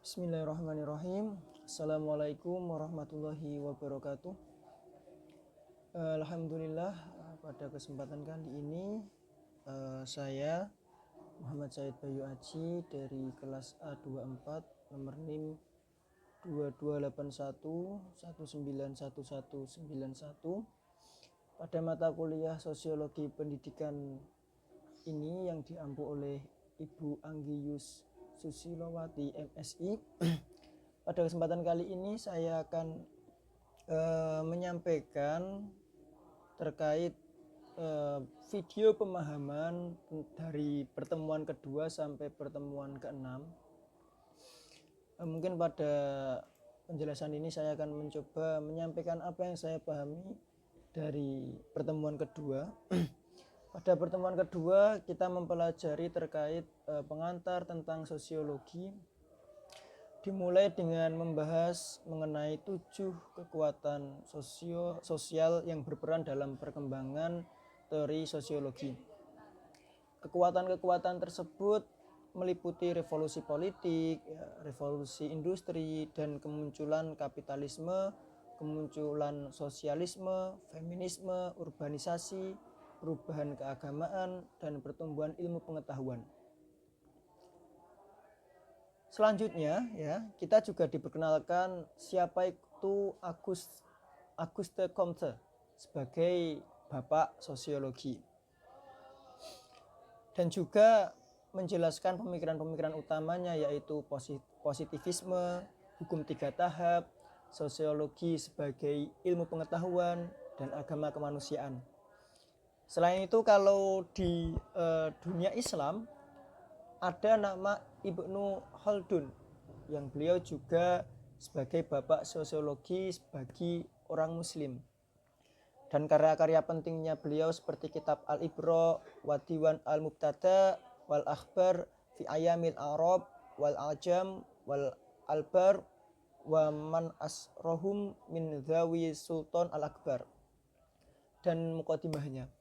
Bismillahirrahmanirrahim. Assalamualaikum warahmatullahi wabarakatuh. Alhamdulillah, pada kesempatan kali ini saya Muhammad Said Bayu Aji dari kelas A24 nomor NIM 2281191191 pada mata kuliah Sosiologi Pendidikan ini yang diampu oleh Ibu Anggiyus Susilowati MSI. Pada kesempatan kali ini saya akan menyampaikan terkait video pemahaman dari pertemuan kedua sampai pertemuan keenam. Mungkin pada penjelasan ini saya akan mencoba menyampaikan apa yang saya pahami dari pertemuan kedua. Pada pertemuan kedua kita mempelajari terkait pengantar tentang sosiologi, dimulai dengan membahas mengenai 7 kekuatan sosial yang berperan dalam perkembangan teori sosiologi. Kekuatan-kekuatan tersebut meliputi revolusi politik, revolusi industri, dan kemunculan kapitalisme, kemunculan sosialisme, feminisme, urbanisasi, perubahan keagamaan, dan pertumbuhan ilmu pengetahuan. Selanjutnya kita juga diperkenalkan siapa itu Auguste Comte sebagai bapak sosiologi, dan juga menjelaskan pemikiran-pemikiran utamanya yaitu positivisme, hukum 3 tahap, sosiologi sebagai ilmu pengetahuan, dan agama kemanusiaan. Selain itu, kalau di dunia Islam ada nama Ibnu Khaldun yang beliau juga sebagai bapak sosiologi bagi orang muslim, dan karya-karya pentingnya beliau seperti kitab Al-Ibra wa Diwan Al-Mubtada wal Akhbar fi Ayamil Arab wal Ajam wal Albar wa Man Asrohum min Zawi Sultan Al-Akbar, dan mukadimahnya.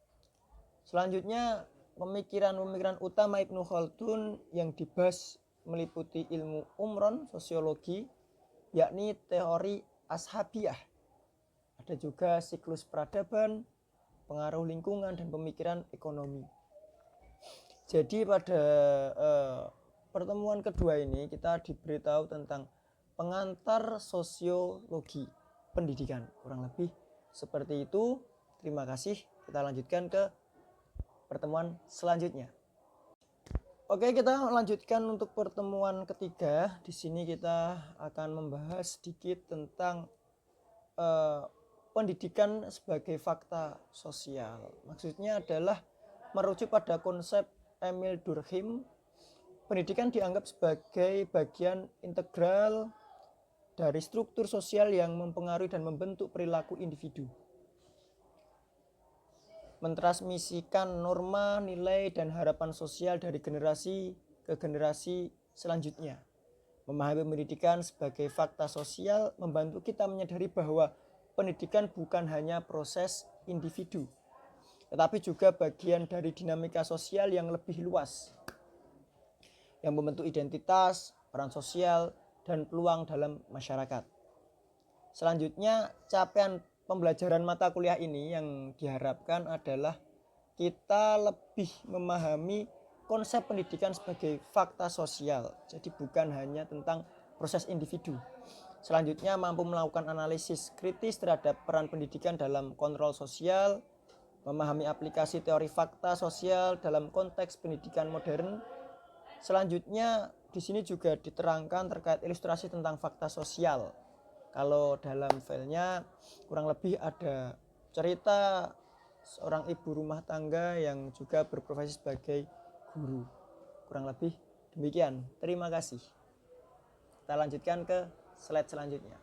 Selanjutnya, pemikiran-pemikiran utama Ibnu Khaldun yang dibahas meliputi ilmu umron, sosiologi, yakni teori ashabiyah. Ada juga siklus peradaban, pengaruh lingkungan, dan pemikiran ekonomi. Jadi pada pertemuan kedua ini kita diberitahu tentang pengantar sosiologi pendidikan. Kurang lebih seperti itu. Terima kasih. Kita lanjutkan ke pertemuan selanjutnya. Oke, kita lanjutkan untuk pertemuan ketiga. Di sini kita akan membahas sedikit tentang pendidikan sebagai fakta sosial. Maksudnya adalah merujuk pada konsep Emil Durkheim. Pendidikan dianggap sebagai bagian integral dari struktur sosial yang mempengaruhi dan membentuk perilaku individu, mentransmisikan norma, nilai, dan harapan sosial dari generasi ke generasi selanjutnya. Memahami pendidikan sebagai fakta sosial membantu kita menyadari bahwa pendidikan bukan hanya proses individu, tetapi juga bagian dari dinamika sosial yang lebih luas, yang membentuk identitas, peran sosial, dan peluang dalam masyarakat. Selanjutnya, capaian pembelajaran mata kuliah ini yang diharapkan adalah kita lebih memahami konsep pendidikan sebagai fakta sosial. Jadi bukan hanya tentang proses individu. Selanjutnya, mampu melakukan analisis kritis terhadap peran pendidikan dalam kontrol sosial, memahami aplikasi teori fakta sosial dalam konteks pendidikan modern. Selanjutnya, di sini juga diterangkan terkait ilustrasi tentang fakta sosial. Kalau dalam filenya kurang lebih ada cerita seorang ibu rumah tangga yang juga berprofesi sebagai guru. Kurang lebih demikian. Terima kasih. Kita lanjutkan ke slide selanjutnya.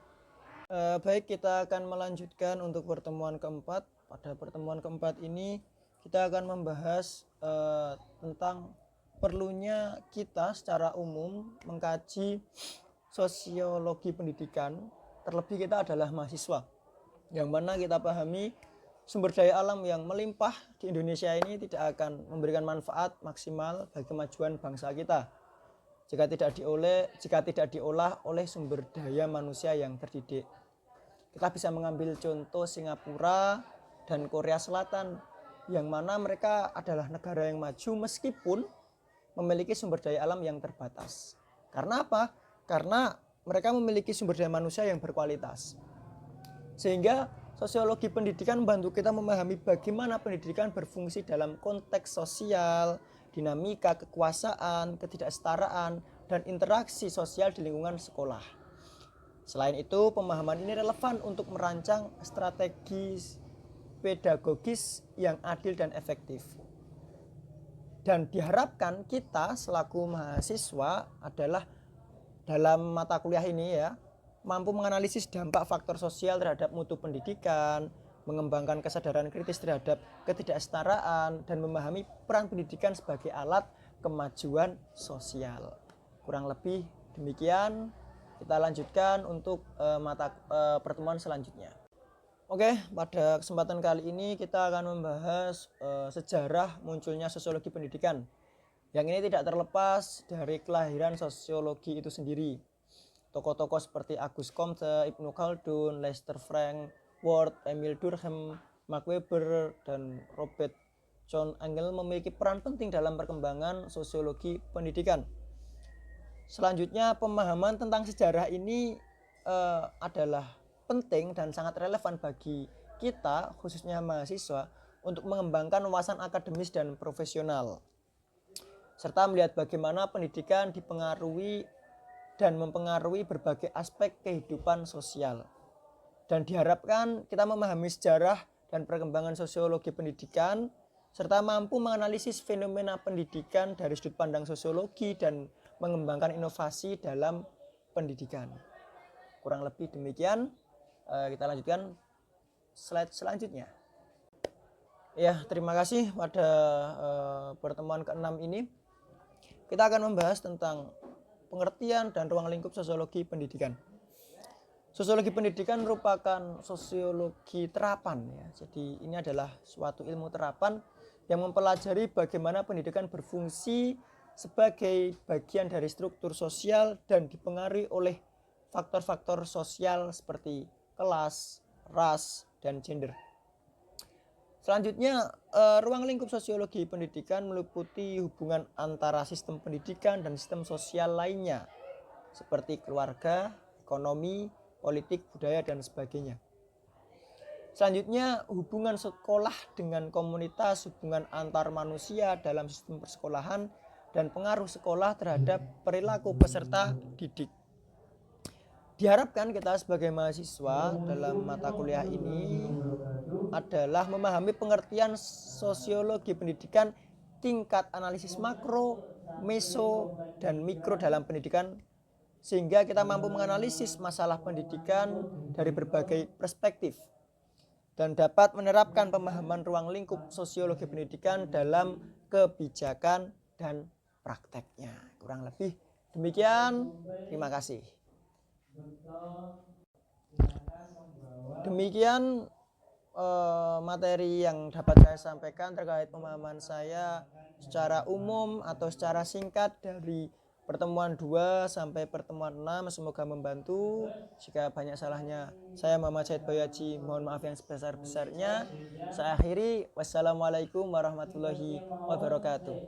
Baik, kita akan melanjutkan untuk pertemuan keempat. Pada pertemuan keempat ini kita akan membahas tentang perlunya kita secara umum mengkaji sosiologi pendidikan. Terlebih kita adalah mahasiswa, yang mana kita pahami sumber daya alam yang melimpah di Indonesia ini tidak akan memberikan manfaat maksimal bagi kemajuan bangsa kita. jika tidak diolah oleh sumber daya manusia yang terdidik. Kita bisa mengambil contoh Singapura dan Korea Selatan, yang mana mereka adalah negara yang maju meskipun memiliki sumber daya alam yang terbatas. Karena apa? Karena mereka memiliki sumber daya manusia yang berkualitas. Sehingga sosiologi pendidikan membantu kita memahami bagaimana pendidikan berfungsi dalam konteks sosial, dinamika kekuasaan, ketidaksetaraan, dan interaksi sosial di lingkungan sekolah. Selain itu, pemahaman ini relevan untuk merancang strategi pedagogis yang adil dan efektif. Dan diharapkan kita selaku mahasiswa adalah dalam mata kuliah ini ya, mampu menganalisis dampak faktor sosial terhadap mutu pendidikan, mengembangkan kesadaran kritis terhadap ketidaksetaraan, dan memahami peran pendidikan sebagai alat kemajuan sosial. Kurang lebih demikian. Kita lanjutkan untuk pertemuan selanjutnya. Oke, pada kesempatan kali ini kita akan membahas sejarah munculnya sosiologi pendidikan. Yang ini tidak terlepas dari kelahiran sosiologi itu sendiri. Tokoh-tokoh seperti Auguste Comte, Ibnu Khaldun, Lester Frank Ward, Emil Durkheim, Max Weber, dan Robert John Engel memiliki peran penting dalam perkembangan sosiologi pendidikan. Selanjutnya, pemahaman tentang sejarah ini adalah penting dan sangat relevan bagi kita, khususnya mahasiswa, untuk mengembangkan wawasan akademis dan profesional, serta melihat bagaimana pendidikan dipengaruhi dan mempengaruhi berbagai aspek kehidupan sosial. Dan diharapkan kita memahami sejarah dan perkembangan sosiologi pendidikan, serta mampu menganalisis fenomena pendidikan dari sudut pandang sosiologi dan mengembangkan inovasi dalam pendidikan. Kurang lebih demikian. Kita lanjutkan slide selanjutnya. Ya, terima kasih. Pada pertemuan ke-6 ini kita akan membahas tentang pengertian dan ruang lingkup sosiologi pendidikan. Sosiologi pendidikan merupakan sosiologi terapan ya. Jadi ini adalah suatu ilmu terapan yang mempelajari bagaimana pendidikan berfungsi sebagai bagian dari struktur sosial dan dipengaruhi oleh faktor-faktor sosial seperti kelas, ras, dan gender. Selanjutnya, ruang lingkup sosiologi pendidikan meliputi hubungan antara sistem pendidikan dan sistem sosial lainnya seperti keluarga, ekonomi, politik, budaya, dan sebagainya. Selanjutnya, hubungan sekolah dengan komunitas, hubungan antar manusia dalam sistem persekolahan, dan pengaruh sekolah terhadap perilaku peserta didik. Diharapkan kita sebagai mahasiswa dalam mata kuliah ini adalah memahami pengertian sosiologi pendidikan tingkat analisis makro, meso, dan mikro dalam pendidikan, sehingga kita mampu menganalisis masalah pendidikan dari berbagai perspektif dan dapat menerapkan pemahaman ruang lingkup sosiologi pendidikan dalam kebijakan dan prakteknya. Kurang lebih demikian. Terima kasih. Demikian materi yang dapat saya sampaikan terkait pemahaman saya secara umum atau secara singkat dari pertemuan 2 sampai pertemuan 6. Semoga membantu. Jika banyak salahnya, saya Muhammad Said Boyaji mohon maaf yang sebesar-besarnya. Saya akhiri. Wassalamualaikum warahmatullahi wabarakatuh.